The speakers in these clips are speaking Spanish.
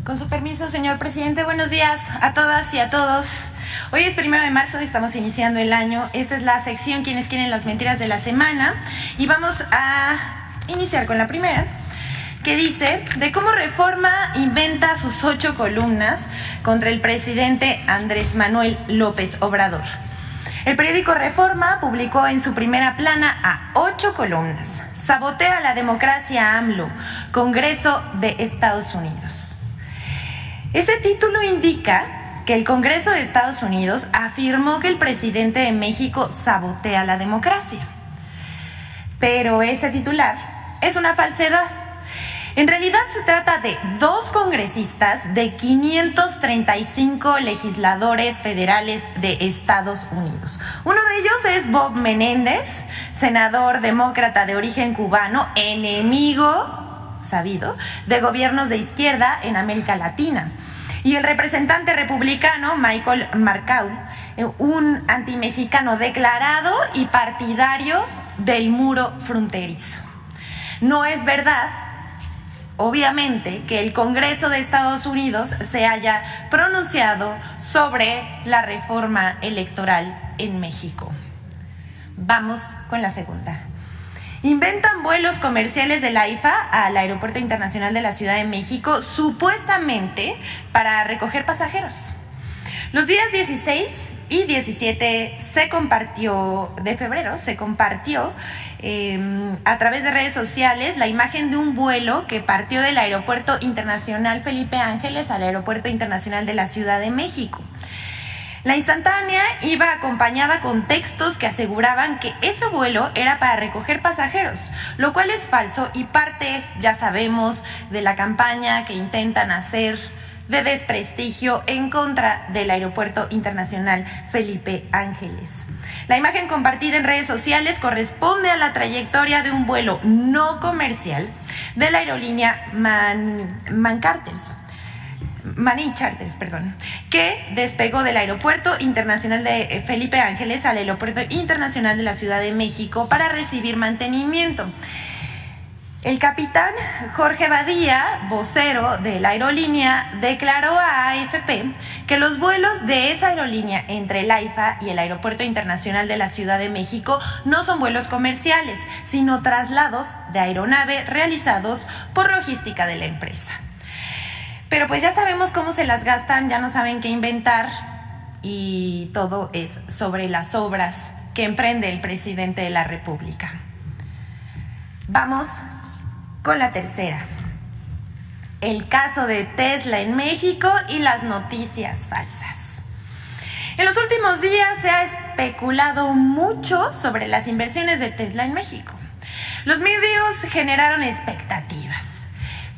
Con su permiso, señor presidente, buenos días a todas y a todos. Hoy es 1 de marzo, estamos iniciando el año. Esta es la sección Quienes quieren las mentiras de la semana. Y vamos a iniciar con la primera, que dice de cómo Reforma inventa sus 8 columnas contra el presidente Andrés Manuel López Obrador. El periódico Reforma publicó en su primera plana a 8 columnas. Sabotea la democracia AMLO, Congreso de Estados Unidos. Ese título indica que el Congreso de Estados Unidos afirmó que el presidente de México sabotea la democracia. Pero ese titular es una falsedad. En realidad se trata de 2 congresistas de 535 legisladores federales de Estados Unidos. Uno de ellos es Bob Menéndez, senador demócrata de origen cubano, enemigo sabido de gobiernos de izquierda en América Latina. Y el representante republicano Michael Marcaul, un antimexicano declarado y partidario del muro fronterizo. No es verdad, obviamente, que el Congreso de Estados Unidos se haya pronunciado sobre la reforma electoral en México. Vamos con la segunda. Inventan vuelos comerciales de la AIFA al Aeropuerto Internacional de la Ciudad de México, supuestamente para recoger pasajeros. Los días 16 y 17 de febrero se compartió a través de redes sociales la imagen de un vuelo que partió del Aeropuerto Internacional Felipe Ángeles al Aeropuerto Internacional de la Ciudad de México. La instantánea iba acompañada con textos que aseguraban que ese vuelo era para recoger pasajeros, lo cual es falso y parte, ya sabemos, de la campaña que intentan hacer de desprestigio en contra del Aeropuerto Internacional Felipe Ángeles. La imagen compartida en redes sociales corresponde a la trayectoria de un vuelo no comercial de la aerolínea Manin Charters, que despegó del Aeropuerto Internacional de Felipe Ángeles al Aeropuerto Internacional de la Ciudad de México para recibir mantenimiento. El capitán Jorge Badía, vocero de la aerolínea, declaró a AFP que los vuelos de esa aerolínea entre el AIFA y el Aeropuerto Internacional de la Ciudad de México no son vuelos comerciales, sino traslados de aeronave realizados por logística de la empresa. Pero pues ya sabemos cómo se las gastan, ya no saben qué inventar y todo es sobre las obras que emprende el presidente de la República. Vamos con la tercera. El caso de Tesla en México y las noticias falsas. En los últimos días se ha especulado mucho sobre las inversiones de Tesla en México. Los medios generaron expectativas.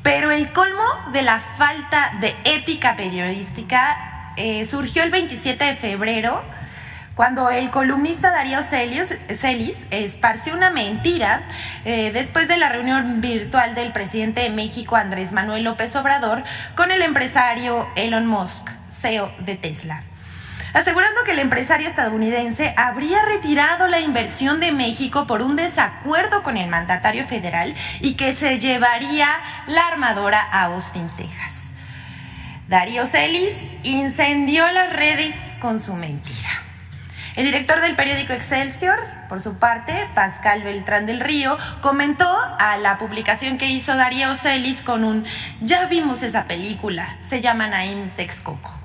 Pero el colmo de la falta de ética periodística surgió el 27 de febrero, cuando el columnista Darío Celis esparció una mentira después de la reunión virtual del presidente de México, Andrés Manuel López Obrador, con el empresario Elon Musk, CEO de Tesla, asegurando que el empresario estadounidense habría retirado la inversión de México por un desacuerdo con el mandatario federal y que se llevaría la armadora a Austin, Texas. Darío Celis incendió las redes con su mentira. El director del periódico Excelsior, por su parte, Pascal Beltrán del Río, comentó a la publicación que hizo Darío Celis con un "ya vimos esa película, se llama Naim Texcoco".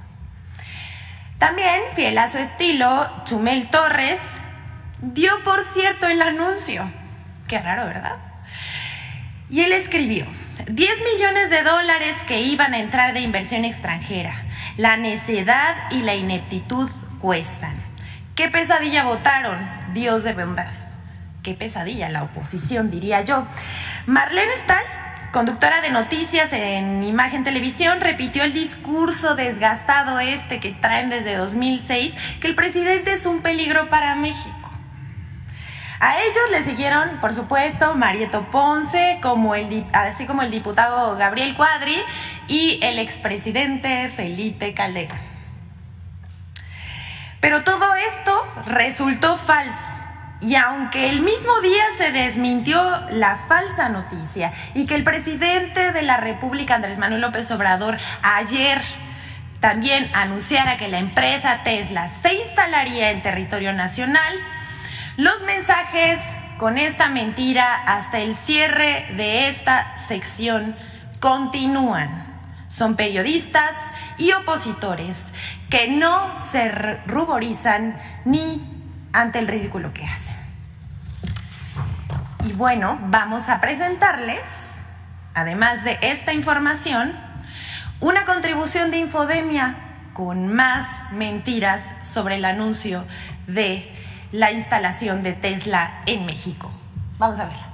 También, fiel a su estilo, Chumel Torres dio por cierto el anuncio. Qué raro, ¿verdad? Y él escribió: 10 millones de dólares que iban a entrar de inversión extranjera. La necedad y la ineptitud cuestan. ¿Qué pesadilla votaron? Dios de bondad. Qué pesadilla la oposición, diría yo. Marlene Stahl, conductora de noticias en Imagen Televisión, repitió el discurso desgastado que traen desde 2006, que el presidente es un peligro para México. A ellos le siguieron, por supuesto, Marieto Ponce, así como el diputado Gabriel Cuadri y el expresidente Felipe Calderón. Pero todo esto resultó falso. Y aunque el mismo día se desmintió la falsa noticia y que el presidente de la República, Andrés Manuel López Obrador, ayer también anunciara que la empresa Tesla se instalaría en territorio nacional, los mensajes con esta mentira hasta el cierre de esta sección continúan. Son periodistas y opositores que no se ruborizan ni ante el ridículo que hacen. Y bueno, vamos a presentarles, además de esta información, una contribución de Infodemia con más mentiras sobre el anuncio de la instalación de Tesla en México. Vamos a verlo.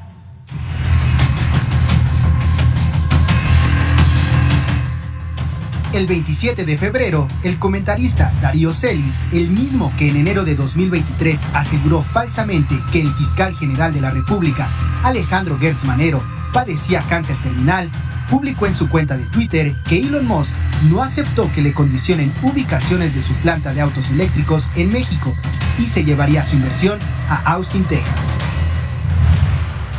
El 27 de febrero, el comentarista Darío Celis, el mismo que en enero de 2023 aseguró falsamente que el fiscal general de la República, Alejandro Gertz Manero, padecía cáncer terminal, publicó en su cuenta de Twitter que Elon Musk no aceptó que le condicionen ubicaciones de su planta de autos eléctricos en México y se llevaría su inversión a Austin, Texas.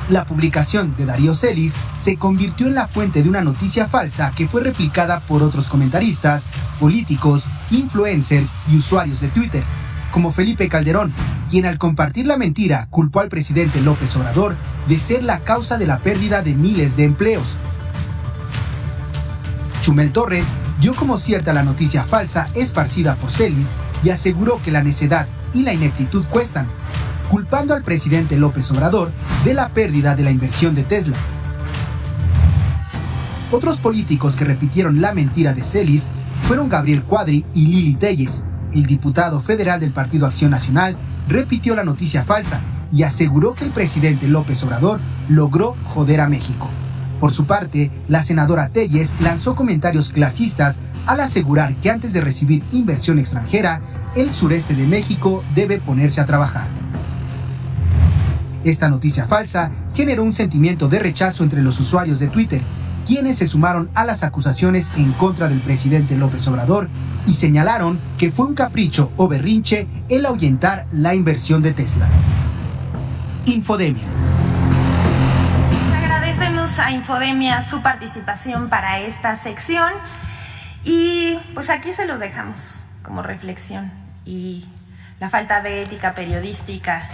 La publicación de Darío Celis se convirtió en la fuente de una noticia falsa que fue replicada por otros comentaristas, políticos, influencers y usuarios de Twitter, como Felipe Calderón, quien al compartir la mentira culpó al presidente López Obrador de ser la causa de la pérdida de miles de empleos. Chumel Torres dio como cierta la noticia falsa esparcida por Celis y aseguró que la necedad y la ineptitud cuestan, culpando al presidente López Obrador de la pérdida de la inversión de Tesla. Otros políticos que repitieron la mentira de Celis fueron Gabriel Cuadri y Lili Telles. El diputado federal del Partido Acción Nacional repitió la noticia falsa y aseguró que el presidente López Obrador logró joder a México. Por su parte, la senadora Telles lanzó comentarios clasistas al asegurar que antes de recibir inversión extranjera, el sureste de México debe ponerse a trabajar. Esta noticia falsa generó un sentimiento de rechazo entre los usuarios de Twitter, quienes se sumaron a las acusaciones en contra del presidente López Obrador y señalaron que fue un capricho o berrinche el ahuyentar la inversión de Tesla. Infodemia. Agradecemos a Infodemia su participación para esta sección y pues aquí se los dejamos como reflexión y la falta de ética periodística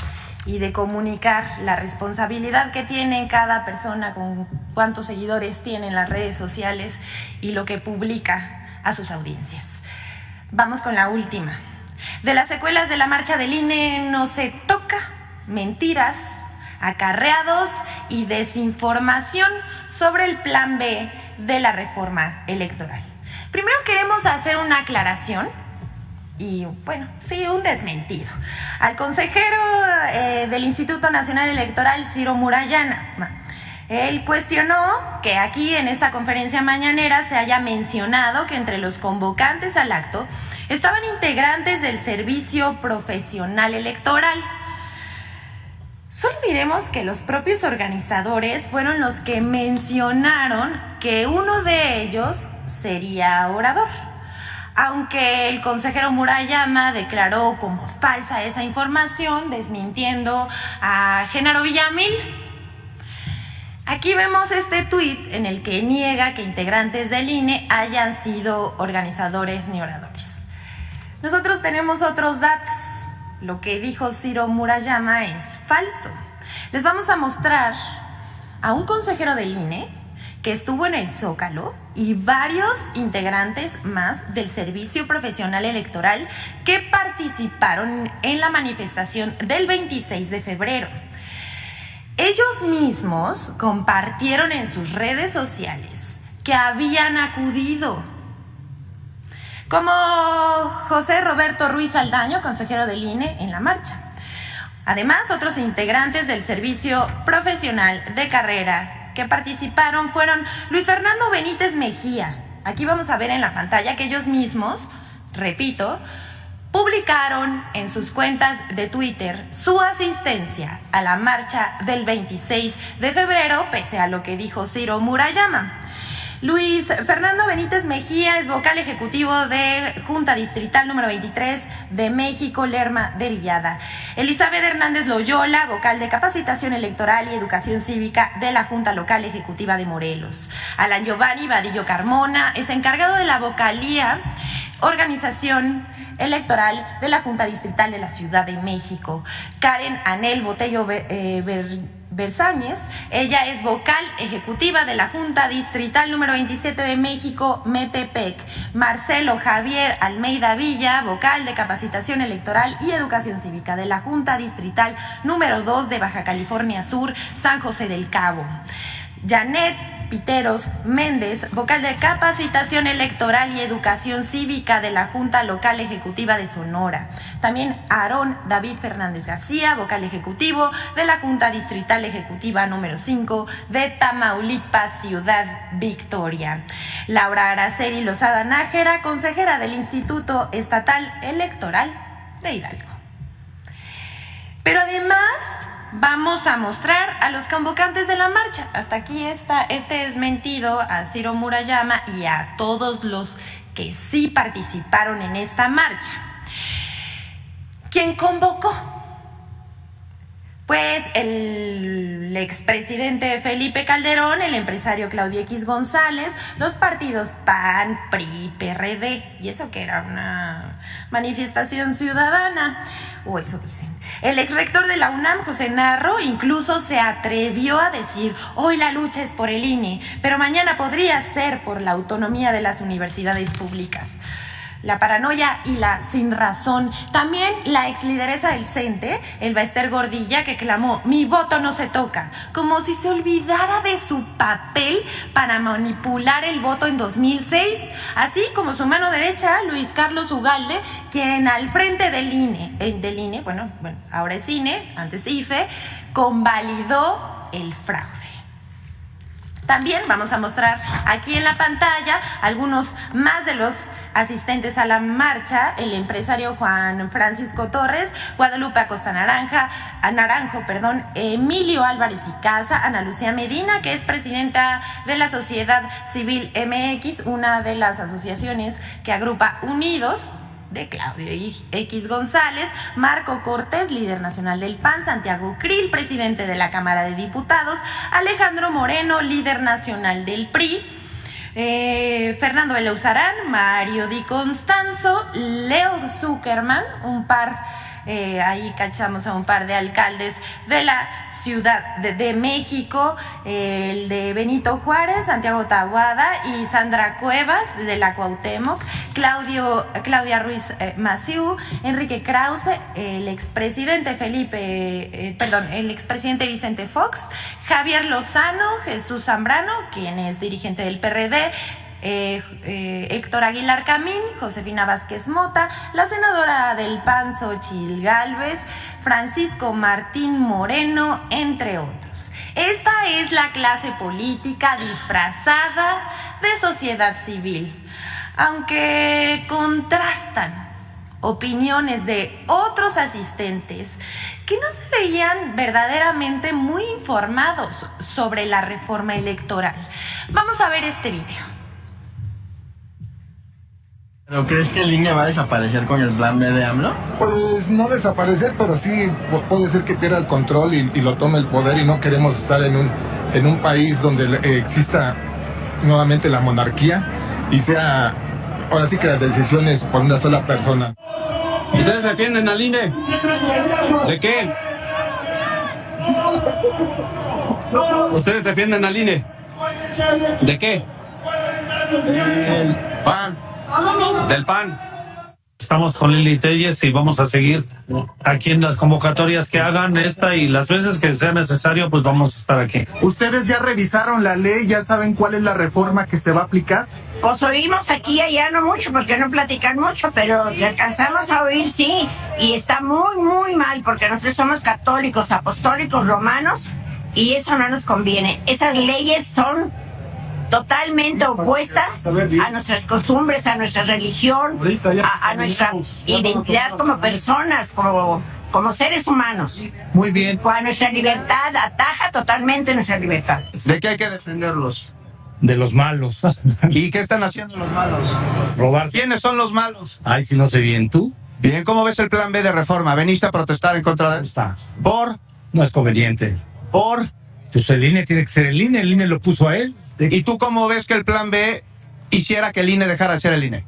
y de comunicar la responsabilidad que tiene cada persona con cuántos seguidores tiene en las redes sociales y lo que publica a sus audiencias. Vamos con la última. De las secuelas de la marcha del INE no se toca, mentiras, acarreados y desinformación sobre el plan B de la reforma electoral. Primero queremos hacer una aclaración. Y bueno, sí, un desmentido. Al consejero del Instituto Nacional Electoral, Ciro Murayama, él cuestionó que aquí en esta conferencia mañanera se haya mencionado que entre los convocantes al acto estaban integrantes del Servicio Profesional Electoral. Solo diremos que los propios organizadores fueron los que mencionaron que uno de ellos sería orador. Aunque el consejero Murayama declaró como falsa esa información, desmintiendo a Genaro Villamil. Aquí vemos este tuit en el que niega que integrantes del INE hayan sido organizadores ni oradores. Nosotros tenemos otros datos. Lo que dijo Ciro Murayama es falso. Les vamos a mostrar a un consejero del INE que estuvo en el Zócalo y varios integrantes más del Servicio Profesional Electoral que participaron en la manifestación del 26 de febrero. Ellos mismos compartieron en sus redes sociales que habían acudido, como José Roberto Ruiz Aldaño, consejero del INE, en la marcha. Además, otros integrantes del Servicio Profesional de Carrera que participaron fueron Luis Fernando Benítez Mejía. Aquí vamos a ver en la pantalla que ellos mismos, repito, publicaron en sus cuentas de Twitter su asistencia a la marcha del 26 de febrero, pese a lo que dijo Ciro Murayama. Luis Fernando Benítez Mejía es vocal ejecutivo de Junta Distrital número 23 de México, Lerma de Villada. Elizabeth Hernández Loyola, vocal de Capacitación Electoral y Educación Cívica de la Junta Local Ejecutiva de Morelos. Alan Giovanni Vadillo Carmona es encargado de la vocalía Organización Electoral de la Junta Distrital de la Ciudad de México. Karen Anel Botello Berzáñez, ella es vocal ejecutiva de la Junta Distrital número 27 de México, Metepec. Marcelo Javier Almeida Villa, vocal de Capacitación Electoral y Educación Cívica de la Junta Distrital número 2 de Baja California Sur, San José del Cabo. Janet Piteros Méndez, vocal de Capacitación Electoral y Educación Cívica de la Junta Local Ejecutiva de Sonora. También Aarón David Fernández García, vocal ejecutivo de la Junta Distrital Ejecutiva número 5 de Tamaulipas, Ciudad Victoria. Laura Araceli Lozada Nájera, consejera del Instituto Estatal Electoral de Hidalgo. Pero además vamos a mostrar a los convocantes de la marcha. Hasta aquí está este desmentido a Ciro Murayama y a todos los que sí participaron en esta marcha. ¿Quién convocó? Pues el expresidente Felipe Calderón, el empresario Claudio X González, los partidos PAN, PRI, PRD, y eso que era una manifestación ciudadana, o eso dicen. El exrector de la UNAM, José Narro, incluso se atrevió a decir: hoy la lucha es por el INE, pero mañana podría ser por la autonomía de las universidades públicas. La paranoia y la sinrazón. También la exlideresa del CENTE, Elba Ester Gordilla, que clamó: mi voto no se toca, como si se olvidara de su papel para manipular el voto en 2006, así como su mano derecha, Luis Carlos Ugalde, quien al frente del INE, bueno, ahora es INE, antes IFE, convalidó el fraude. También vamos a mostrar aquí en la pantalla algunos más de los asistentes a la marcha: el empresario Juan Francisco Torres, Guadalupe Acosta Naranjo, Emilio Álvarez y Casa, Ana Lucía Medina, que es presidenta de la Sociedad Civil MX, una de las asociaciones que agrupa Unidos, de Claudio X González, Marco Cortés, líder nacional del PAN, Santiago Krill, presidente de la Cámara de Diputados, Alejandro Moreno, líder nacional del PRI, Fernando Belauzarán, Mario Di Constanzo, Leo Zuckerman, ahí cachamos a un par de alcaldes de la Ciudad de México, el de Benito Juárez, Santiago Taboada y Sandra Cuevas de la Cuauhtémoc, Claudia Ruiz Massieu, Enrique Krause, el expresidente Vicente Fox, Javier Lozano, Jesús Zambrano, quien es dirigente del PRD, Héctor Aguilar Camín, Josefina Vázquez Mota, la senadora del PAN Xóchitl Gálvez, Francisco Martín Moreno, entre otros. Esta es la clase política disfrazada de sociedad civil. Aunque contrastan opiniones de otros asistentes que no se veían verdaderamente muy informados sobre la reforma electoral. Vamos a ver este video. ¿Pero crees que el INE va a desaparecer con el plan B de AMLO? Pues no desaparecer, pero sí puede ser que pierda el control y lo tome el poder, y no queremos estar en un país donde exista nuevamente la monarquía y sea, ahora sí que las decisiones por una sola persona. ¿Ustedes defienden al INE? ¿De qué? ¿Ustedes defienden al INE? ¿De qué? El PAN. Del PAN. Estamos con Lili Telles y vamos a seguir aquí en las convocatorias que hagan esta, y las veces que sea necesario pues vamos a estar aquí. ¿Ustedes ya revisaron la ley? ¿Ya saben cuál es la reforma que se va a aplicar? Pues oímos aquí y allá, no mucho, porque no platican mucho, pero que alcanzamos a oír, sí. Y está muy, muy mal, porque nosotros somos católicos, apostólicos, romanos, y eso no nos conviene. Esas leyes son totalmente opuestas a nuestras costumbres, a nuestra religión, a nuestra identidad como personas, como seres humanos. Muy bien. A nuestra libertad, ataja totalmente nuestra libertad. ¿De qué hay que defenderlos? de los malos. ¿Y qué están haciendo los malos? Robar. ¿Quiénes son los malos? Ay, si no sé bien, ¿tú? Bien, ¿cómo ves el plan B de reforma? ¿Veniste a protestar en contra de él? Está. ¿Por? No es conveniente. ¿Por? Pues el INE tiene que ser el INE lo puso a él. ¿Y tú cómo ves que el plan B hiciera que el INE dejara de ser el INE?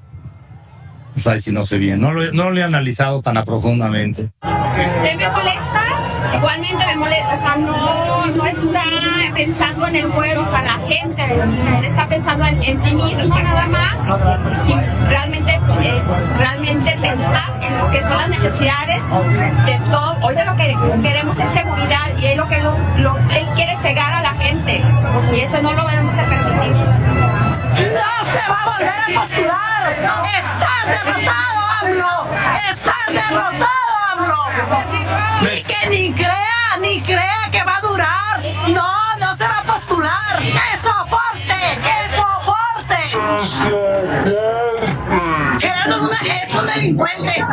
Pues ay, si no sé bien, no lo he analizado tan profundamente. Me molesta, igualmente me molesta, o sea, no está pensando en el pueblo, o sea, la gente está pensando en sí mismo nada más, sin realmente pensar en lo que son las necesidades de todo. Hoy de lo que queremos es seguridad y es lo que él quiere cegar a la gente y eso no lo vamos a permitir. ¡No se va a volver a postular! ¡Estás derrotado, AMLO! ¡Estás derrotado, AMLO! Y que ni crea que va a durar. No se va a postular. ¡Que soporte! Que es un delincuente.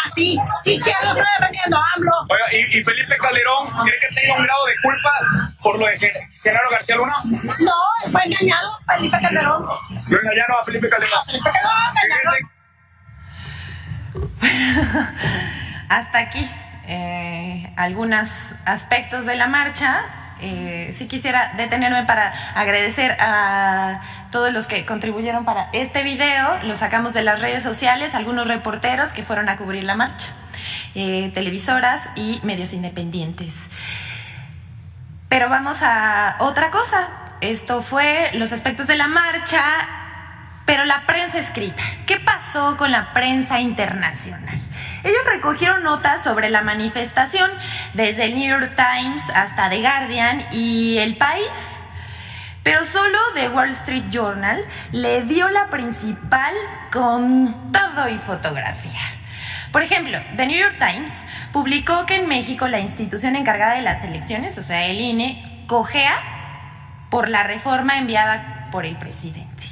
Así. ¿Y quién lo está defendiendo, AMLO? Oiga, ¿y Felipe Calderón cree que tenga un grado de culpa por lo de Genaro García Luna? No, fue engañado Felipe Calderón. Lo engañaron a Felipe Calderón. Hasta aquí algunos aspectos de la marcha. Sí quisiera detenerme para agradecer a todos los que contribuyeron para este video. Lo sacamos de las redes sociales, algunos reporteros que fueron a cubrir la marcha, televisoras y medios independientes. Pero vamos a otra cosa. Esto fue los aspectos de la marcha, pero la prensa escrita. ¿Qué pasó con la prensa internacional? Ellos recogieron notas sobre la manifestación desde el New York Times hasta The Guardian y El País, pero solo The Wall Street Journal le dio la principal con todo y fotografía. Por ejemplo, The New York Times publicó que en México la institución encargada de las elecciones, o sea, el INE, cojea por la reforma enviada por el presidente.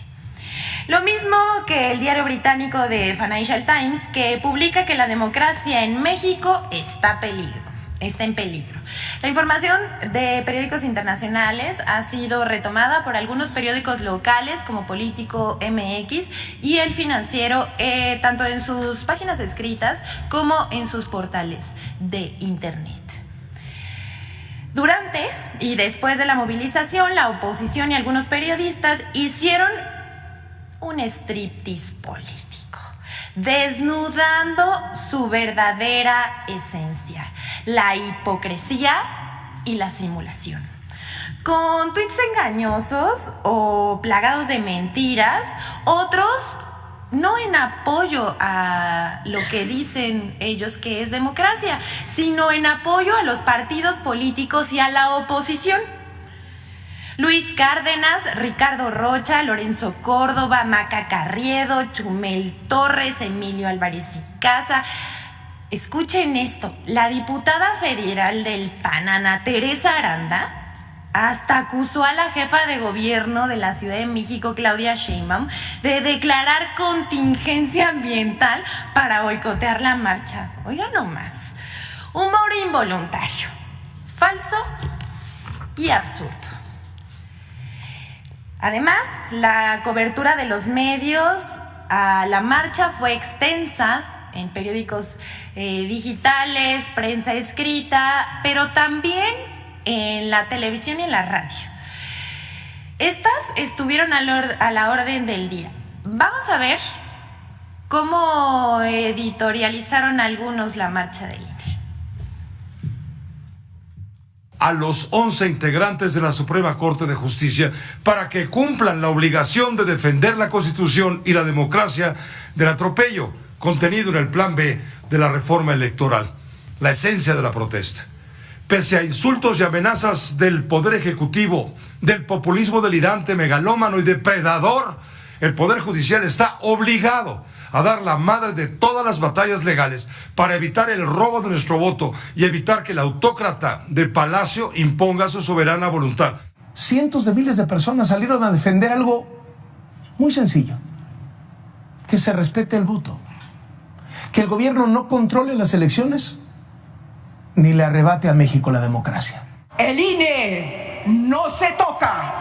Lo mismo que el diario británico The Financial Times, que publica que la democracia en México está en peligro. La información de periódicos internacionales ha sido retomada por algunos periódicos locales como Político MX y El Financiero, tanto en sus páginas escritas como en sus portales de internet. Durante y después de la movilización, la oposición y algunos periodistas hicieron un striptease político, desnudando su verdadera esencia, la hipocresía y la simulación. Con tweets engañosos o plagados de mentiras, otros no en apoyo a lo que dicen ellos que es democracia, sino en apoyo a los partidos políticos y a la oposición. Luis Cárdenas, Ricardo Rocha, Lorenzo Córdoba, Maca Carriedo, Chumel Torres, Emilio Álvarez y Casa. Escuchen esto, la diputada federal del PAN, Ana Teresa Aranda, hasta acusó a la jefa de gobierno de la Ciudad de México, Claudia Sheinbaum, de declarar contingencia ambiental para boicotear la marcha. Oigan nomás, humor involuntario, falso y absurdo. Además, la cobertura de los medios a la marcha fue extensa en periódicos digitales, prensa escrita, pero también en la televisión y en la radio. Estas estuvieron a la orden del día. Vamos a ver cómo editorializaron algunos la marcha del INE. A los 11 integrantes de la Suprema Corte de Justicia para que cumplan la obligación de defender la Constitución y la democracia del atropello contenido en el Plan B de la reforma electoral, la esencia de la protesta. Pese a insultos y amenazas del Poder Ejecutivo, del populismo delirante, megalómano y depredador, el Poder Judicial está obligado a dar la madre de todas las batallas legales para evitar el robo de nuestro voto y evitar que el autócrata de Palacio imponga su soberana voluntad. Cientos de miles de personas salieron a defender algo muy sencillo: que se respete el voto, que el gobierno no controle las elecciones ni le arrebate a México la democracia. El INE no se toca.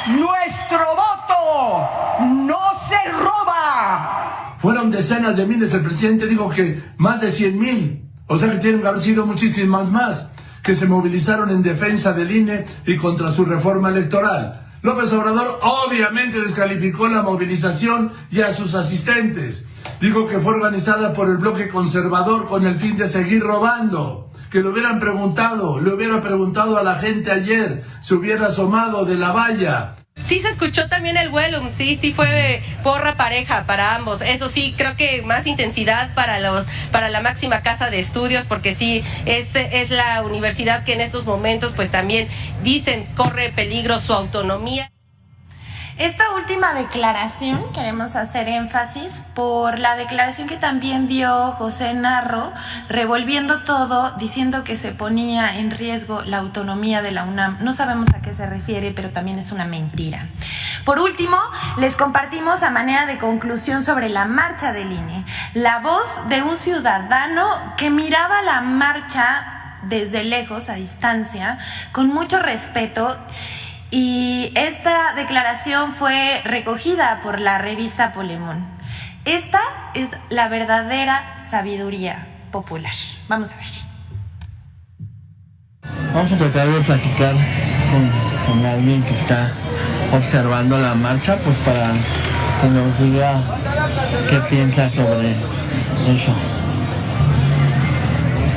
Nuestro voto no se roba. Fueron decenas de miles, el presidente dijo que más de 100,000, o sea que tienen que haber sido muchísimas más, que se movilizaron en defensa del INE y contra su reforma electoral. López Obrador obviamente descalificó la movilización y a sus asistentes. Dijo que fue organizada por el bloque conservador con el fin de seguir robando. Que le hubiera preguntado a la gente ayer, se hubiera asomado de la valla. Sí se escuchó también el vuelo, sí fue porra pareja para ambos. Eso sí, creo que más intensidad para la máxima casa de estudios, porque sí, es la universidad que en estos momentos pues también dicen corre peligro su autonomía. Esta última declaración, queremos hacer énfasis por la declaración que también dio José Narro, revolviendo todo, diciendo que se ponía en riesgo la autonomía de la UNAM. No sabemos a qué se refiere, pero también es una mentira. Por último, les compartimos a manera de conclusión sobre la marcha del INE, la voz de un ciudadano que miraba la marcha desde lejos, a distancia, con mucho respeto. Y esta declaración fue recogida por la revista Polemón. Esta es la verdadera sabiduría popular. Vamos a ver. Vamos a tratar de platicar con alguien que está observando la marcha, pues para que nos diga qué piensa sobre eso.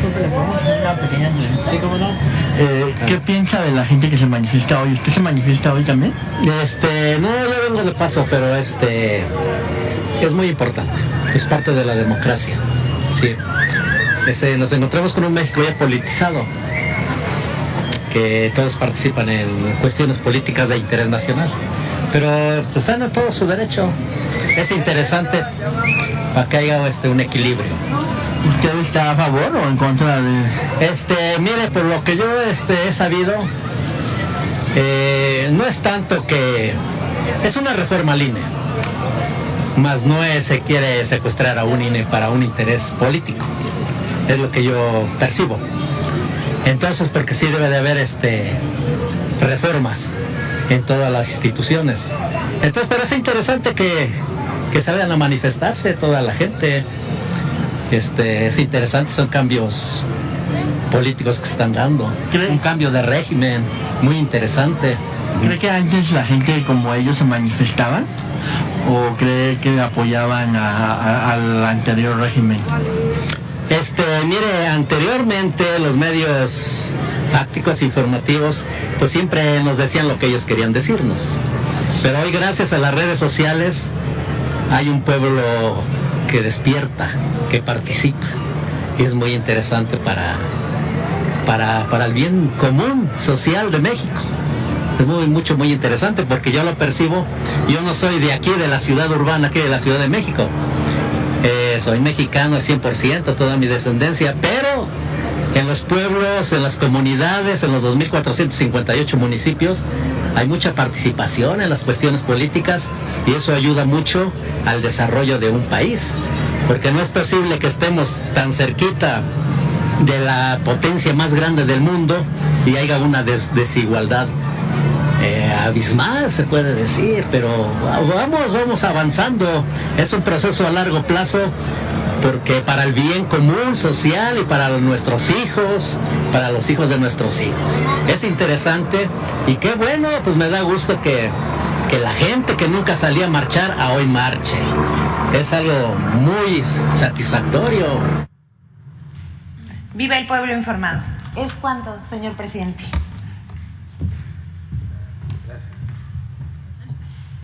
¿Le podemos hacer una pequeña entrevista? Sí, ¿cómo no? ¿Qué piensa de la gente que se manifiesta hoy? ¿Usted se manifiesta hoy también? No, yo vengo de paso, pero es muy importante. Es parte de la democracia. Sí. Nos encontramos con un México ya politizado, que todos participan en cuestiones políticas de interés nacional, pero pues, están en todo su derecho. Es interesante para que haya un equilibrio. ¿Usted está a favor o en contra de...? Mire, por lo que yo he sabido, no es tanto que... Es una reforma al INE, más no se quiere secuestrar a un INE para un interés político. Es lo que yo percibo. Entonces, porque sí debe de haber reformas en todas las instituciones. Entonces, pero es interesante que se vayan a manifestarse toda la gente. Es interesante, son cambios políticos que se están dando. Un cambio de régimen muy interesante. ¿Cree que antes la gente como ellos se manifestaban? ¿O cree que apoyaban al anterior régimen? Mire, anteriormente los medios fácticos, informativos, pues siempre nos decían lo que ellos querían decirnos. Pero hoy, gracias a las redes sociales, hay un pueblo que despierta, que participa, y es muy interesante para el bien común social de México. Es muy interesante, porque yo lo percibo. Yo no soy de aquí, de la ciudad urbana, aquí de la Ciudad de México. Soy mexicano al 100%, toda mi descendencia, pero en los pueblos, en las comunidades, en los 2.458 municipios, hay mucha participación en las cuestiones políticas, y eso ayuda mucho al desarrollo de un país, porque no es posible que estemos tan cerquita de la potencia más grande del mundo y haya una desigualdad abismal, se puede decir, pero vamos avanzando. Es un proceso a largo plazo, porque para el bien común social y para nuestros hijos, para los hijos de nuestros hijos. Es interesante, y qué bueno, pues me da gusto que la gente que nunca salía a marchar, a hoy marche. Es algo muy satisfactorio. Viva el pueblo informado. ¿Es cuánto, señor presidente?